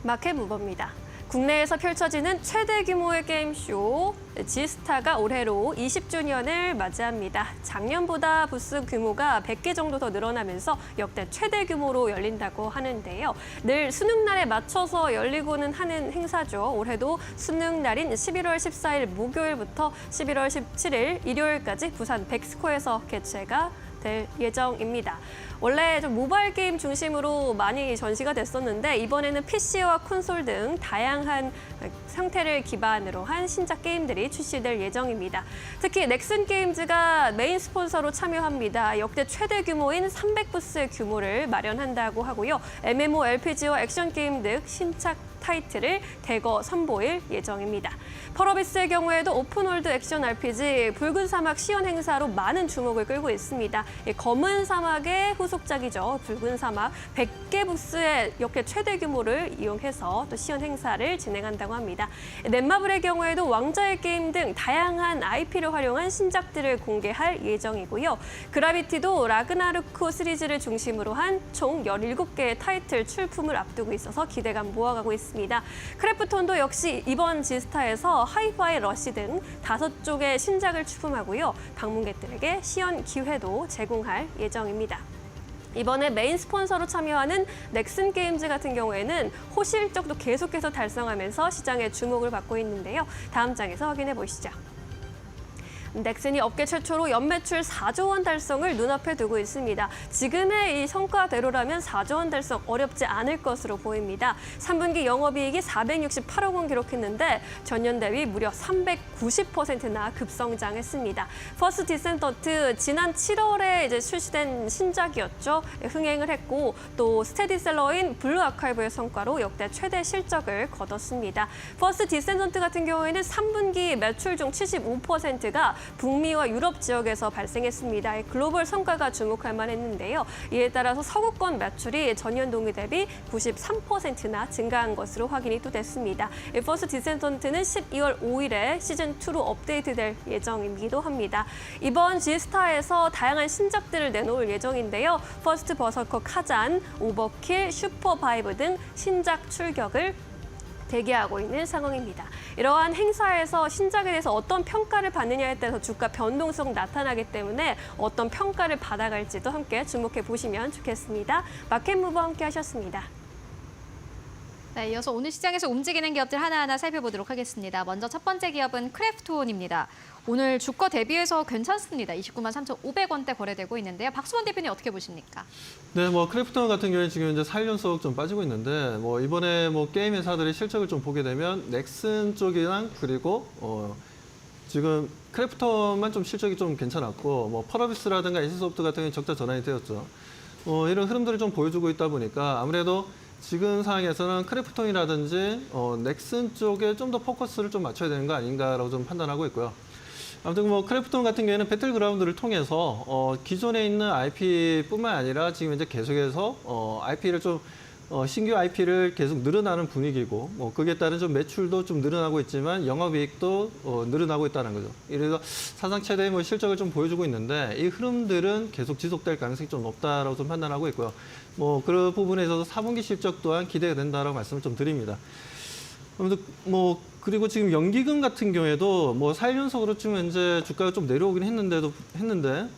마켓무버입니다. 국내에서 펼쳐지는 최대 규모의 게임쇼 지스타가 올해로 20주년을 맞이합니다. 작년보다 부스 규모가 100개 정도 더 늘어나면서 역대 최대 규모로 열린다고 하는데요. 늘 수능날에 맞춰서 열리고는 하는 행사죠. 올해도 수능날인 11월 14일 목요일부터 11월 17일 일요일까지 부산 백스코에서 개최가 될 예정입니다. 원래 좀 모바일 게임 중심으로 많이 전시가 됐었는데 이번에는 PC와 콘솔 등 다양한 형태를 기반으로 한 신작 게임들이 출시될 예정입니다. 특히 넥슨 게임즈가 메인 스폰서로 참여합니다. 역대 최대 규모인 300부스의 규모를 마련한다고 하고요. MMORPG와 액션 게임 등 신작 타이틀을 대거 선보일 예정입니다. 펄어비스의 경우에도 오픈월드 액션 RPG 붉은 사막 시연 행사로 많은 주목을 끌고 있습니다. 검은 사막의 후속작이죠. 붉은 사막 100개 부스의 역대 최대 규모를 이용해서 또 시연 행사를 진행한다고 합니다. 넷마블의 경우에도 왕자의 게임 등 다양한 IP를 활용한 신작들을 공개할 예정이고요. 그라비티도 라그나르크 시리즈를 중심으로 한 총 17개의 타이틀 출품을 앞두고 있어서 기대감 모아가고 있습니다. 크래프톤도 역시 이번 지스타에서 하이파이 러시 등 5쪽의 신작을 출품하고요. 방문객들에게 시연 기회도 제공할 예정입니다. 이번에 메인 스폰서로 참여하는 넥슨 게임즈 같은 경우에는 호실적도 계속해서 달성하면서 시장의 주목을 받고 있는데요. 다음 장에서 확인해 보시죠. 넥슨이 업계 최초로 연매출 4조 원 달성을 눈앞에 두고 있습니다. 지금의 이 성과대로라면 4조 원 달성 어렵지 않을 것으로 보입니다. 3분기 영업이익이 468억 원 기록했는데 전년 대비 무려 390%나 급성장했습니다. 퍼스트 디센던트 지난 7월에 이제 출시된 신작이었죠. 흥행을 했고 또 스테디셀러인 블루 아카이브의 성과로 역대 최대 실적을 거뒀습니다. 퍼스트 디센던트 같은 경우에는 3분기 매출 중 75%가 북미와 유럽 지역에서 발생했습니다. 글로벌 성과가 주목할 만했는데요. 이에 따라서 서구권 매출이 전년 동기 대비 93%나 증가한 것으로 확인이 또 됐습니다. 퍼스트 디센던트는 12월 5일에 시즌2로 업데이트될 예정이기도 합니다. 이번 지스타에서 다양한 신작들을 내놓을 예정인데요. 퍼스트 버서커 카잔, 오버킬, 슈퍼바이브 등 신작 출격을 대기하고 있는 상황입니다. 이러한 행사에서 신작에 대해서 어떤 평가를 받느냐에 따라서 주가 변동성 나타나기 때문에 어떤 평가를 받아갈지도 함께 주목해 보시면 좋겠습니다. 마켓무버 함께 하셨습니다. 네, 이어서 오늘 시장에서 움직이는 기업들 하나하나 살펴보도록 하겠습니다. 먼저 첫 번째 기업은 크래프톤입니다. 오늘 주가 대비해서 괜찮습니다. 29만 3,500원대 거래되고 있는데요. 박수원 대표님 어떻게 보십니까? 네, 크래프톤 같은 경우에 지금 이제 4연속 좀 빠지고 있는데 이번에 게임 회사들의 실적을 좀 보게 되면 넥슨 쪽이랑 그리고 지금 크래프톤만 좀 실적이 좀 괜찮았고 펄어비스라든가 에이스소프트 같은 경우는 적자 전환이 되었죠. 이런 흐름들을 좀 보여주고 있다 보니까 아무래도 지금 상황에서는 크래프톤이라든지 넥슨 쪽에 좀 더 포커스를 좀 맞춰야 되는 거 아닌가라고 좀 판단하고 있고요. 아무튼 크래프톤 같은 경우에는 배틀그라운드를 통해서 기존에 있는 IP뿐만 아니라 지금 이제 계속해서 IP를 좀 신규 IP를 계속 늘어나는 분위기고 그에 따른 좀 매출도 좀 늘어나고 있지만 영업이익도 늘어나고 있다는 거죠. 이래서 사상 최대의 실적을 좀 보여주고 있는데 이 흐름들은 계속 지속될 가능성이 좀 높다라고 좀 판단하고 있고요. 그런 부분에 있어서 4분기 실적 또한 기대가 된다라고 말씀을 좀 드립니다. 아무튼 그리고 지금 연기금 같은 경우에도 4연속으로 좀 현재 주가가 좀 내려오긴 했는데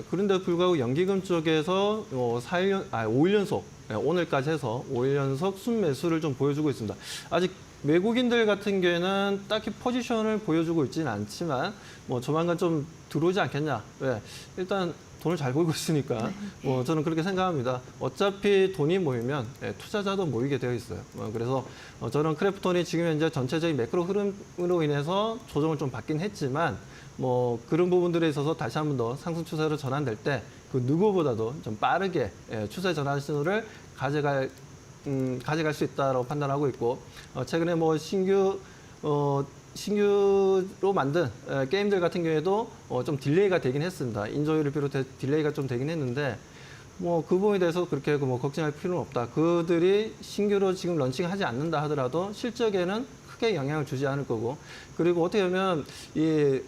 그런데도 불구하고 연기금 쪽에서 5일 연속 오늘까지 해서 5일 연속 순매수를 좀 보여주고 있습니다. 아직 외국인들 같은 경우에는 딱히 포지션을 보여주고 있지는 않지만 조만간 좀 들어오지 않겠냐. 왜? 일단 돈을 잘 벌고 있으니까 저는 그렇게 생각합니다. 어차피 돈이 모이면 투자자도 모이게 되어 있어요. 그래서 저는 크래프톤이 지금 현재 전체적인 매크로 흐름으로 인해서 조정을 좀 받긴 했지만 그런 부분들에 있어서 다시 한 번 더 상승 추세로 전환될 때 그 누구보다도 좀 빠르게 추세 전환 신호를 가져갈 수 있다고 판단하고 있고 최근에 신규로 만든 게임들 같은 경우에도 좀 딜레이가 되긴 했습니다. 인조율을 비롯해 딜레이가 좀 되긴 했는데 그 부분에 대해서 그렇게 걱정할 필요는 없다. 그들이 신규로 지금 런칭하지 않는다 하더라도 실적에는 크게 영향을 주지 않을 거고 그리고 어떻게 보면 이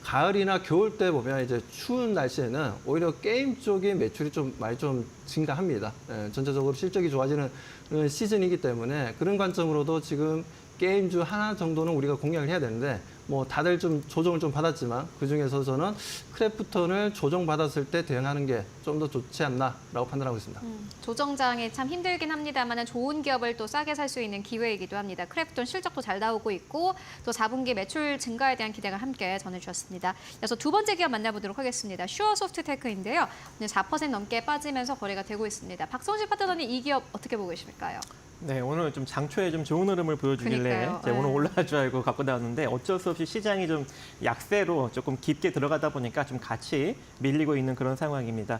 가을이나 겨울 때 보면 이제 추운 날씨에는 오히려 게임 쪽의 매출이 좀 많이 좀 증가합니다. 전체적으로 실적이 좋아지는 시즌이기 때문에 그런 관점으로도 지금 게임 중 하나 정도는 우리가 공략을 해야 되는데 뭐 다들 좀 조정을 좀 받았지만 그중에서 저는 크래프톤을 조정받았을 때 대응하는 게 좀 더 좋지 않나라고 판단하고 있습니다. 조정장이 참 힘들긴 합니다만 좋은 기업을 또 싸게 살 수 있는 기회이기도 합니다. 크래프톤 실적도 잘 나오고 있고 또 4분기 매출 증가에 대한 기대가 함께 전해주셨습니다. 이어서 두 번째 기업 만나보도록 하겠습니다. 슈어소프트테크인데요. 오늘 4% 넘게 빠지면서 거래가 되고 있습니다. 박성식 파트너님 이 기업 어떻게 보고 계십니까요? 네, 오늘 좀 장초에 좀 좋은 흐름을 보여주길래 그러니까요. 이제 오늘 네. 올라갈 줄 알고 갖고 나왔는데 어쩔 수 없이 시장이 좀 약세로 조금 깊게 들어가다 보니까 좀 같이 밀리고 있는 그런 상황입니다.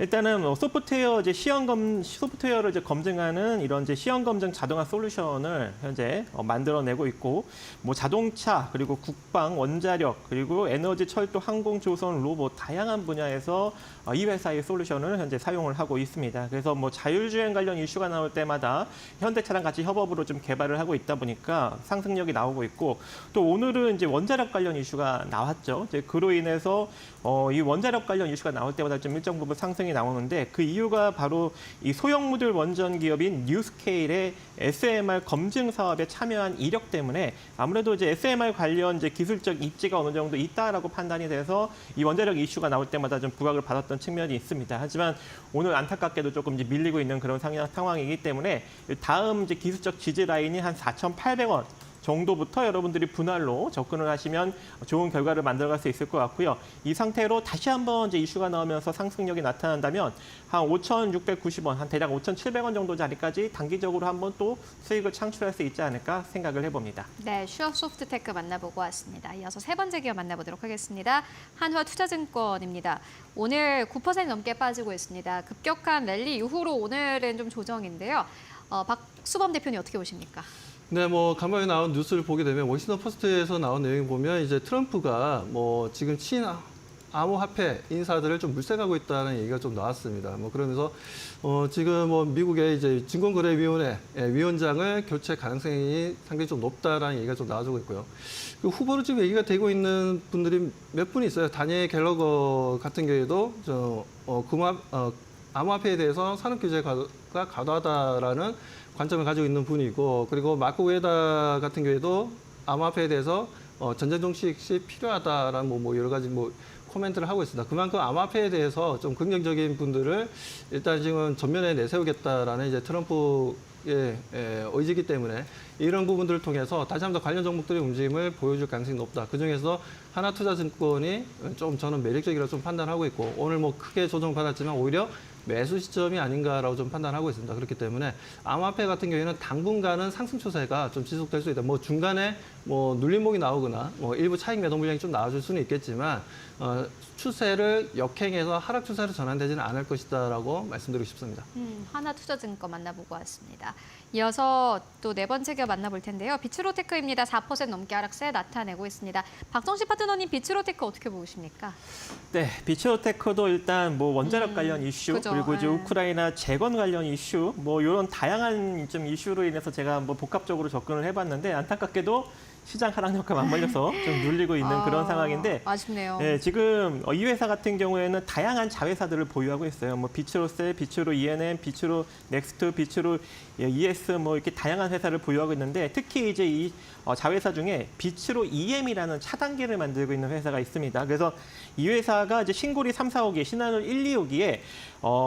일단은 소프트웨어 이제 소프트웨어를 이제 검증하는 이런 이제 시험 검증 자동화 솔루션을 현재 만들어내고 있고, 뭐 자동차 그리고 국방, 원자력 그리고 에너지, 철도, 항공, 조선, 로봇 다양한 분야에서 이 회사의 솔루션을 현재 사용을 하고 있습니다. 그래서 뭐 자율주행 관련 이슈가 나올 때마다 현대차랑 같이 협업으로 좀 개발을 하고 있다 보니까 상승력이 나오고 있고, 또 오늘은 이제 원자력 관련 이슈가 나왔죠. 이제 그로 인해서 이 원자력 관련 이슈가 나올 때마다 좀 일정 부분 상승이 나오는데, 그 이유가 바로 이 소형 모듈 원전 기업인 뉴스케일의 SMR 검증 사업에 참여한 이력 때문에 아무래도 이제 SMR 관련 이제 기술적 입지가 어느 정도 있다라고 판단이 돼서 이 원자력 이슈가 나올 때마다 좀 부각을 받았던 측면이 있습니다. 하지만 오늘 안타깝게도 조금 이제 밀리고 있는 그런 상황이기 때문에 다음 이제 기술적 지지 라인이 한 4,800원. 정도부터 여러분들이 분할로 접근을 하시면 좋은 결과를 만들어갈 수 있을 것 같고요. 이 상태로 다시 한번 이제 이슈가 나오면서 상승력이 나타난다면 한 5,690원, 한 대략 5,700원 정도 자리까지 단기적으로 한번 또 수익을 창출할 수 있지 않을까 생각을 해봅니다. 네, 슈어소프트테크 만나보고 왔습니다. 이어서 세 번째 기업 만나보도록 하겠습니다. 한화투자증권입니다. 오늘 9% 넘게 빠지고 있습니다. 급격한 랠리 이후로 오늘은 좀 조정인데요. 박수범 대표님 어떻게 보십니까? 네, 뭐 간밤에 나온 뉴스를 보게 되면 워싱턴 포스트에서 나온 내용 보면 이제 트럼프가 뭐 지금 암호화폐 인사들을 좀 물색하고 있다는 얘기가 좀 나왔습니다. 뭐 그러면서 지금 뭐 미국의 이제 증권거래위원회 위원장을 교체 가능성이 상당히 좀 높다라는 얘기가 좀 나와주고 있고요. 그 후보로 지금 얘기가 되고 있는 분들이 몇 분이 있어요. 다니엘 갤러거 같은 경우에도 암호화폐에 대해서 산업 규제가 과도하다라는 관점을 가지고 있는 분이고, 그리고 마크 우에다 같은 경우에도 암호화폐에 대해서 전쟁 종식이 필요하다라는 뭐 여러 가지 뭐 코멘트를 하고 있습니다. 그만큼 암호화폐에 대해서 좀 긍정적인 분들을 일단 지금 전면에 내세우겠다라는 이제 트럼프의 의지이기 때문에 이런 부분들을 통해서 다시 한번 더 관련 종목들의 움직임을 보여줄 가능성이 높다. 그중에서 하나투자증권이 좀 저는 매력적이라고 좀 판단하고 있고, 오늘 뭐 크게 조정받았지만 오히려 매수 시점이 아닌가라고 좀 판단하고 있습니다. 그렇기 때문에 암호화폐 같은 경우에는 당분간은 상승 추세가 좀 지속될 수 있다. 뭐 중간에 뭐 눌림목이 나오거나 뭐 일부 차익 매도 물량이 좀 나와줄 수는 있겠지만 추세를 역행해서 하락 추세로 전환되지는 않을 것이다라고 말씀드리고 싶습니다. 하나투자증권 만나보고 왔습니다. 이어서 또 네 번째 기업 만나볼 텐데요. 비츠로테크입니다. 4% 넘게 하락세 나타내고 있습니다. 박정식 파트너님 비츠로테크 어떻게 보십니까? 네, 비츠로테크도 일단 뭐 원자력 관련 이슈, 그죠. 그리고 이제 네. 우크라이나 재건 관련 이슈, 뭐 이런 다양한 좀 이슈로 인해서 제가 뭐 복합적으로 접근을 해봤는데, 안타깝게도 시장 하락력과 맞물려서 좀 눌리고 있는 그런 상황인데, 아쉽네요. 네, 지금 이 회사 같은 경우에는 다양한 자회사들을 보유하고 있어요. 뭐 비츠로셀, 비츠로 ENM, 비츠로 넥스트, 비츠로 ES 뭐 이렇게 다양한 회사를 보유하고 있는데, 특히 이제 이 자회사 중에 비츠로 EM이라는 차단기를 만들고 있는 회사가 있습니다. 그래서 이 회사가 이제 신고리 3, 4호기, 신한울 1, 2호기에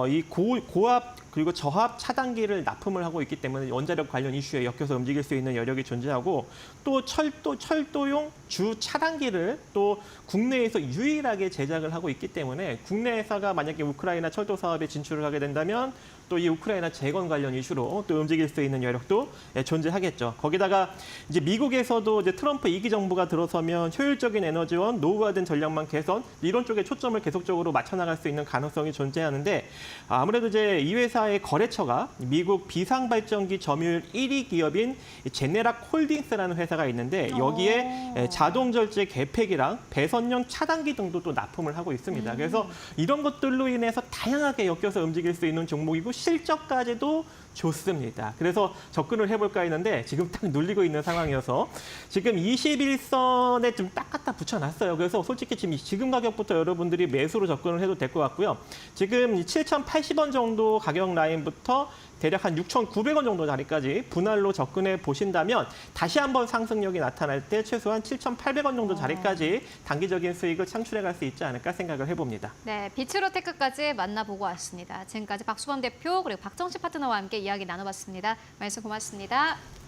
이 고압 그리고 저압 차단기를 납품을 하고 있기 때문에 원자력 관련 이슈에 엮여서 움직일 수 있는 여력이 존재하고, 또 철도용 주 차단기를 또 국내에서 유일하게 제작을 하고 있기 때문에 국내 회사가 만약에 우크라이나 철도 사업에 진출을 하게 된다면 또 이 우크라이나 재건 관련 이슈로 또 움직일 수 있는 여력도 존재하겠죠. 거기다가 이제 미국에서도 이제 트럼프 2기 정부가 들어서면 효율적인 에너지원, 노후화된 전략망 개선 이런 쪽에 초점을 계속적으로 맞춰나갈 수 있는 가능성이 존재하는데, 아무래도 이제 이 회사의 거래처가 미국 비상발전기 점유율 1위 기업인 제네락 홀딩스라는 회사가 있는데, 여기에 자동 절제 개폐기랑 배선용 차단기 등도 또 납품을 하고 있습니다. 그래서 이런 것들로 인해서 다양하게 엮여서 움직일 수 있는 종목이고, 실적까지도 좋습니다. 그래서 접근을 해볼까 했는데 지금 딱 눌리고 있는 상황이어서 지금 21선에 좀 딱 갖다 붙여놨어요. 그래서 솔직히 지금 가격부터 여러분들이 매수로 접근을 해도 될 것 같고요. 지금 7,080원 정도 가격 라인부터 대략 한 6,900원 정도 자리까지 분할로 접근해 보신다면 다시 한번 상승력이 나타날 때 최소한 7,800원 정도 자리까지 단기적인 수익을 창출해 갈 수 있지 않을까 생각을 해봅니다. 네, 비츠로테크까지 만나보고 왔습니다. 지금까지 박수범 대표 그리고 박정식 파트너와 함께 이야기 나눠봤습니다. 말씀 고맙습니다.